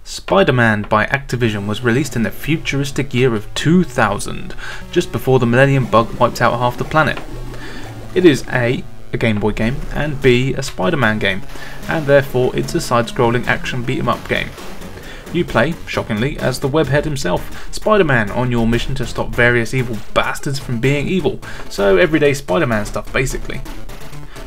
Spider-Man by Activision was released in the futuristic year of 2000, just before the Millennium Bug wiped out half the planet. It is A Game Boy game, and B, a Spider-Man game, and therefore it's a side-scrolling action beat-em-up game. You play, shockingly, as the webhead himself, Spider-Man, on your mission to stop various evil bastards from being evil, so everyday Spider-Man stuff basically.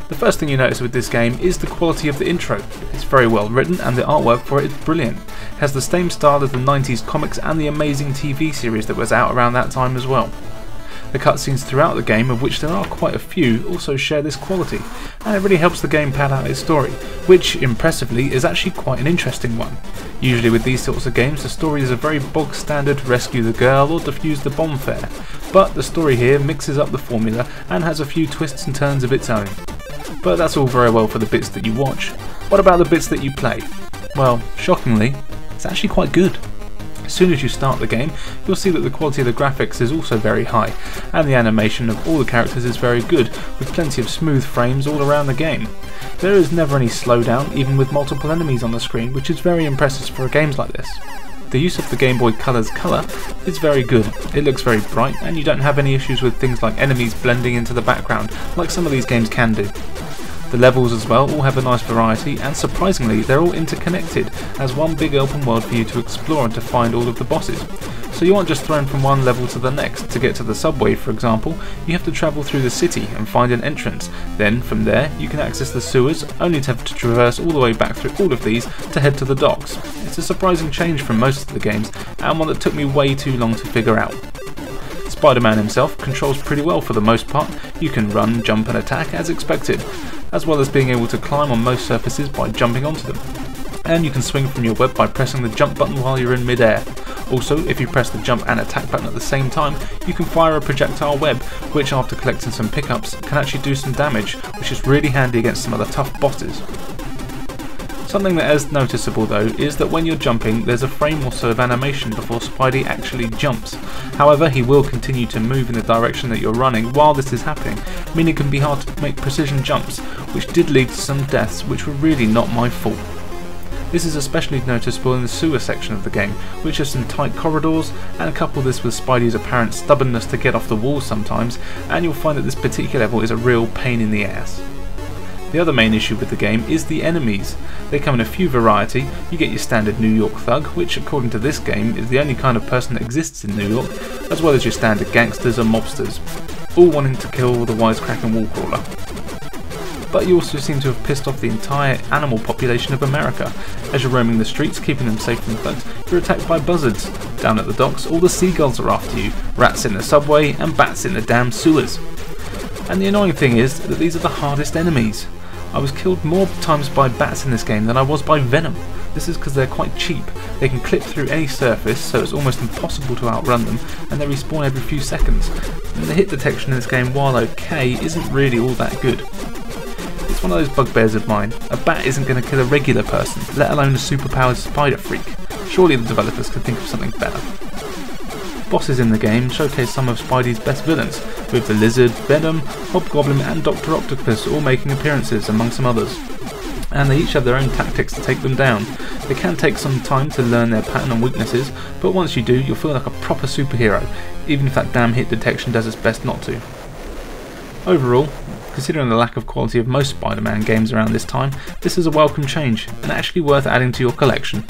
The first thing you notice with this game is the quality of the intro. It's very well written and the artwork for it is brilliant. It has the same style as the 90s comics and the amazing TV series that was out around that time as well. The cutscenes throughout the game, of which there are quite a few, also share this quality, and it really helps the game pad out its story, which, impressively, is actually quite an interesting one. Usually with these sorts of games, the story is a very bog standard rescue the girl or defuse the bomb fare, but the story here mixes up the formula and has a few twists and turns of its own. But that's all very well for the bits that you watch. What about the bits that you play? Well, shockingly, it's actually quite good. As soon as you start the game, you'll see that the quality of the graphics is also very high, and the animation of all the characters is very good, with plenty of smooth frames all around the game. There is never any slowdown, even with multiple enemies on the screen, which is very impressive for games like this. The use of the GameBoy Colour's colour is very good. It looks very bright, and you don't have any issues with things like enemies blending into the background, like some of these games can do. The levels as well all have a nice variety, and surprisingly they're all interconnected as one big open world for you to explore and to find all of the bosses. So you aren't just thrown from one level to the next. To get to the subway, for example, you have to travel through the city and find an entrance. Then from there you can access the sewers, only to have to traverse all the way back through all of these to head to the docks. It's a surprising change from most of the games, and one that took me way too long to figure out. Spider-Man himself controls pretty well for the most part. You can run, jump and attack as expected, as well as being able to climb on most surfaces by jumping onto them. And you can swing from your web by pressing the jump button while you're in mid-air. Also, if you press the jump and attack button at the same time, you can fire a projectile web, which after collecting some pickups can actually do some damage, which is really handy against some of the tough bosses. Something that is noticeable though is that when you're jumping there's a frame or so of animation before Spidey actually jumps. However, he will continue to move in the direction that you're running while this is happening, meaning it can be hard to make precision jumps, which did lead to some deaths which were really not my fault. This is especially noticeable in the sewer section of the game, which has some tight corridors, and couple this with Spidey's apparent stubbornness to get off the walls sometimes, and you'll find that this particular level is a real pain in the ass. The other main issue with the game is the enemies. They come in a few variety. You get your standard New York thug, which according to this game is the only kind of person that exists in New York, as well as your standard gangsters and mobsters, all wanting to kill the wisecracking wall crawler. But you also seem to have pissed off the entire animal population of America. As you're roaming the streets, keeping them safe from thugs, you're attacked by buzzards. Down at the docks, all the seagulls are after you, rats in the subway, and bats in the damn sewers. And the annoying thing is that these are the hardest enemies. I was killed more times by bats in this game than I was by venom. This is because they're quite cheap. They can clip through any surface, so it's almost impossible to outrun them, and they respawn every few seconds. And the hit detection in this game, while okay, isn't really all that good. It's one of those bugbears of mine. A bat isn't going to kill a regular person, let alone a superpowered spider freak. Surely the developers could think of something better. Bosses in the game showcase some of Spidey's best villains, with the Lizard, Venom, Hobgoblin and Dr. Octopus all making appearances among some others. And they each have their own tactics to take them down. They can take some time to learn their pattern and weaknesses, but once you do, you'll feel like a proper superhero, even if that damn hit detection does its best not to. Overall, considering the lack of quality of most Spider-Man games around this time, this is a welcome change, and actually worth adding to your collection.